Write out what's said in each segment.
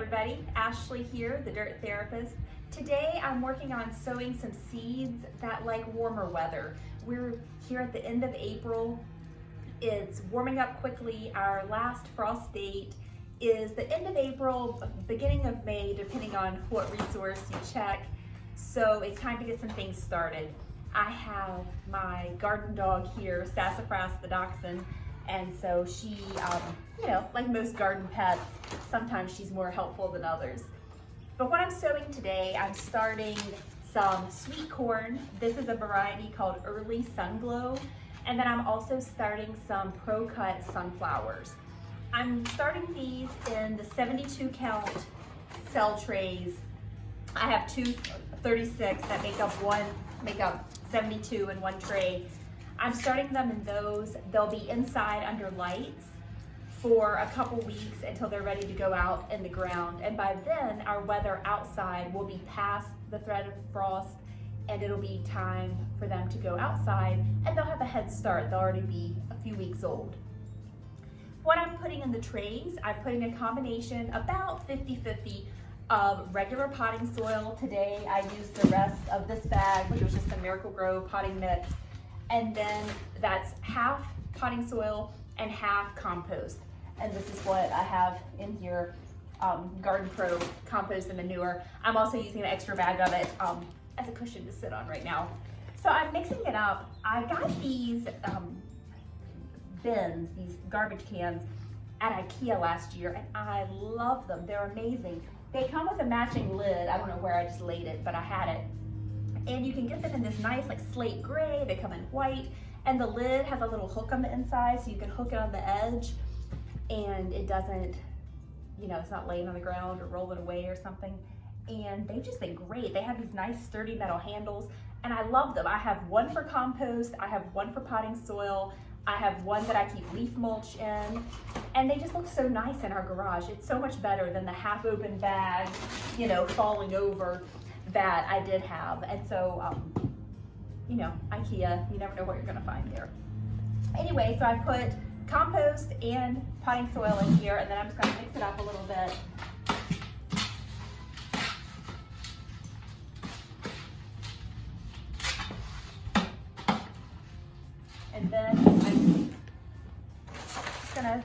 everybody, Ashley here, the Dirt Therapist. Today I'm working on sowing some seeds that like warmer weather. We're here at the end of April. It's warming up quickly. Our last frost date is the end of April, beginning of May, depending on what resource you check. So it's time to get some things started. I have my garden dog here, Sassafras the Dachshund, and so she, like most garden pets, sometimes she's more helpful than others. But what I'm sowing today, I'm starting some sweet corn. This is a variety called Early Sunglow. And then I'm also starting some Pro-Cut sunflowers. I'm starting these in the 72 count cell trays. I have two 36 that make up 72 in one tray. I'm starting them in those. They'll be inside under lights for a couple weeks until they're ready to go out in the ground. And by then, our weather outside will be past the threat of frost, and it'll be time for them to go outside, and they'll have a head start. They'll already be a few weeks old. What I'm putting in the trays, I'm putting a combination about 50-50 of regular potting soil. Today I used the rest of this bag, which was just a Miracle-Gro potting mix. And then that's half potting soil and half compost. And this is what I have in here, Garden Pro compost and manure. I'm also using an extra bag of it as a cushion to sit on right now. So I'm mixing it up. I got these bins, these garbage cans at IKEA last year, and I love them. They're amazing. They come with a matching lid. I don't know where I just laid it, but I had it. And you can get them in this nice like slate gray. They come in white, and the lid has a little hook on the inside, so you can hook it on the edge, and it doesn't, it's not laying on the ground or rolling away or something. And they've just been great. They have these nice sturdy metal handles, and I love them. I have one for compost, I have one for potting soil, I have one that I keep leaf mulch in, and they just look so nice in our garage. It's so much better than the half-open bag, falling over that I did have. And so, IKEA, you never know what you're gonna find there. Anyway, so I put compost and potting soil in here, and then I'm just gonna mix it up a little bit. And then I'm just gonna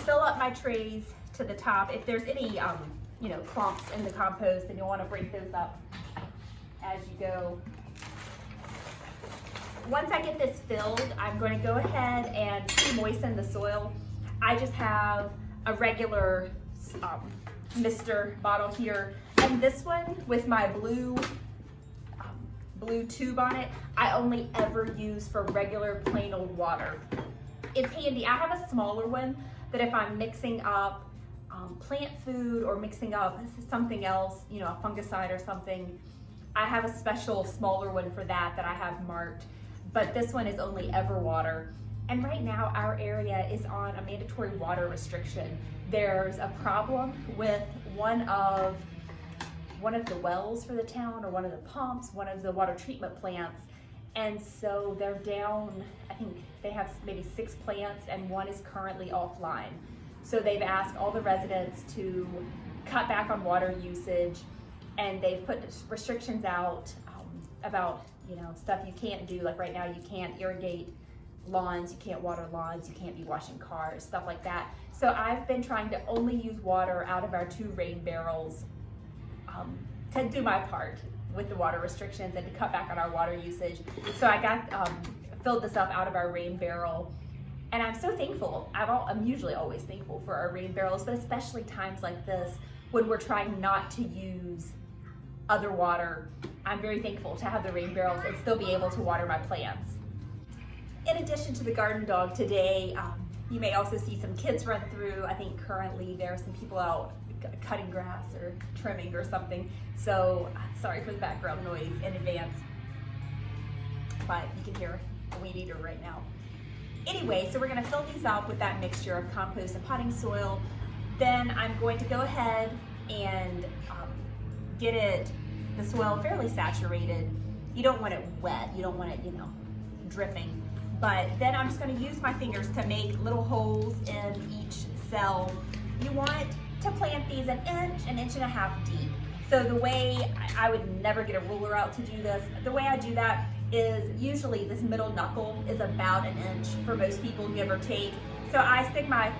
fill up my trays to the top. If there's any, clumps in the compost, then you'll wanna break those up as you go. Once I get this filled, I'm gonna go ahead and moisten the soil. I just have a regular mister bottle here, and this one with my blue tube on it, I only ever use for regular plain old water. It's handy. I have a smaller one that if I'm mixing up plant food or mixing up something else, a fungicide or something, I have a special smaller one for that I have marked. But this one is only ever water. And right now our area is on a mandatory water restriction. There's a problem with one of the wells for the town, or one of the pumps, one of the water treatment plants. And so they're down, I think they have maybe 6 plants, and one is currently offline. So they've asked all the residents to cut back on water usage, and they've put restrictions out about stuff you can't do. Like right now you can't irrigate lawns, you can't water lawns, you can't be washing cars, stuff like that. So I've been trying to only use water out of our 2 rain barrels to do my part with the water restrictions and to cut back on our water usage. So I got filled this up out of our rain barrel, and I'm so thankful. I'm usually always thankful for our rain barrels, but especially times like this when we're trying not to use other water. I'm very thankful to have the rain barrels and still be able to water my plants. In addition to the garden dog today, you may also see some kids run through. I think currently there are some people out cutting grass or trimming or something. So sorry for the background noise in advance, but you can hear a weed eater right now. Anyway, so we're gonna fill these up with that mixture of compost and potting soil. Then I'm going to go ahead and get the soil fairly saturated. You don't want it wet, you don't want it, dripping. But then I'm just gonna use my fingers to make little holes in each cell. You want to plant these an inch and a half deep. So the way, I would never get a ruler out to do this. The way I do that is usually this middle knuckle is about an inch for most people, give or take. So I stick my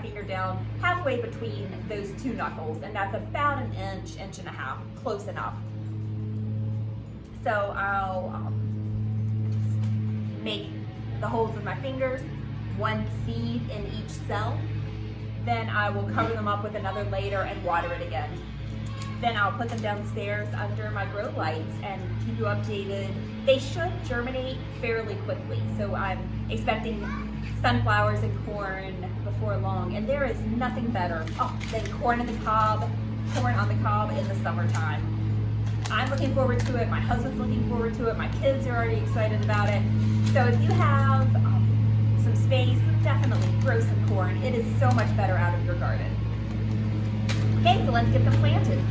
finger down halfway between those two knuckles, and that's about an inch, inch and a half, close enough. So I'll make the holes with my fingers, one seed in each cell. Then I will cover them up with another layer and water it again. Then I'll put them downstairs under my grow lights and keep you updated. They should germinate fairly quickly, so I'm expecting sunflowers and corn before long, and there is nothing better than corn on the cob in the summertime. I'm looking forward to it, my husband's looking forward to it, my kids are already excited about it. So if you have some space, definitely grow some corn. It is so much better out of your garden. Okay, so let's get them planted.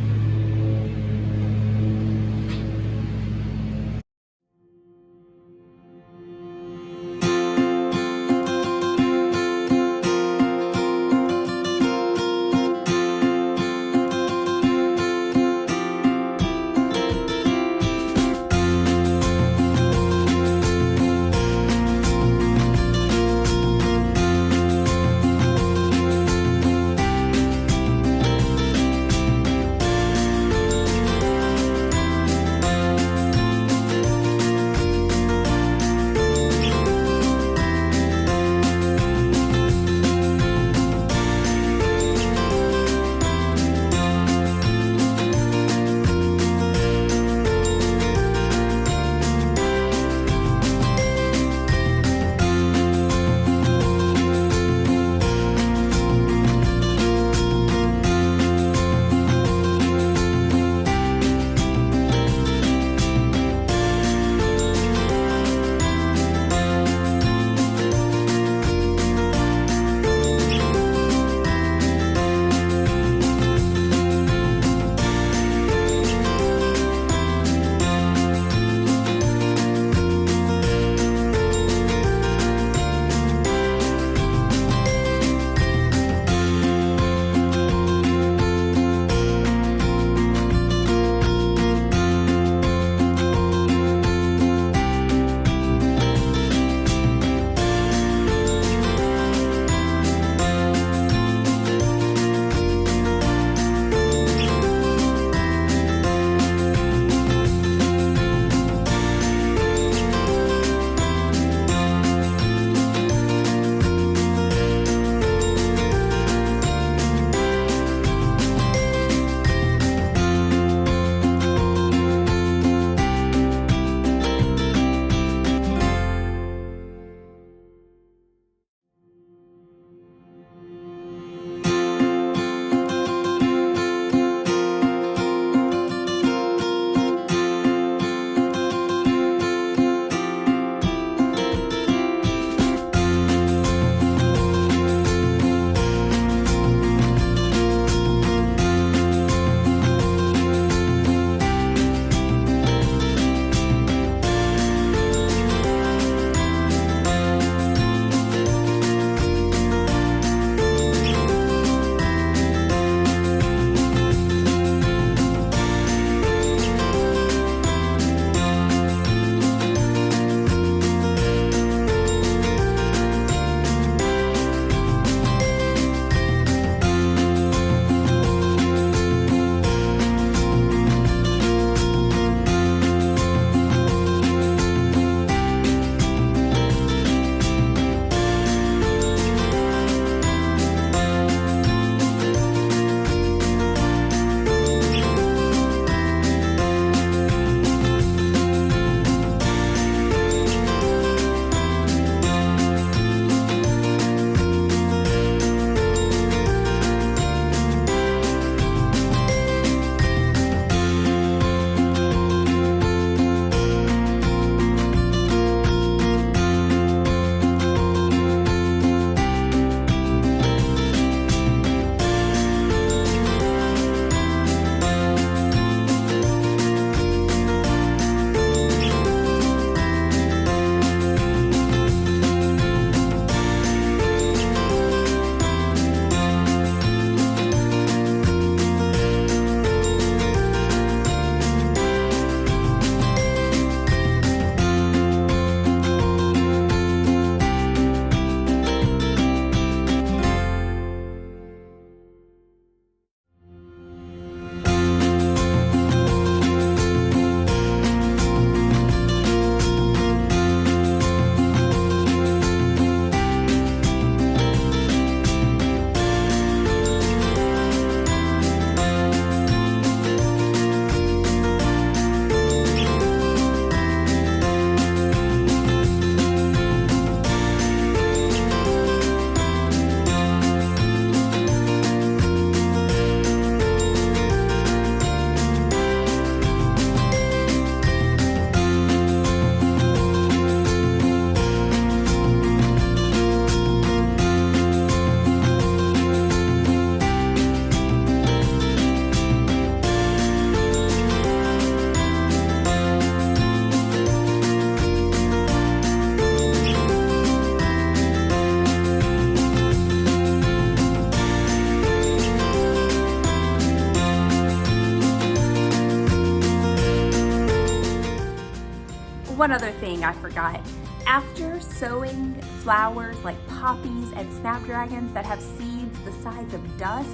one other thing I forgot. After sowing flowers like poppies and snapdragons that have seeds the size of dust,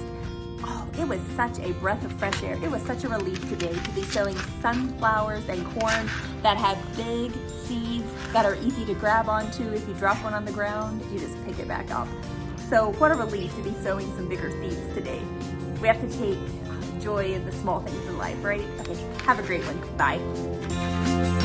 oh, it was such a breath of fresh air. It was such a relief today to be sowing sunflowers and corn that have big seeds that are easy to grab onto. If you drop one on the ground, you just pick it back up. So what a relief to be sowing some bigger seeds today. We have to take joy in the small things in life, right? Okay, have a great one. Bye.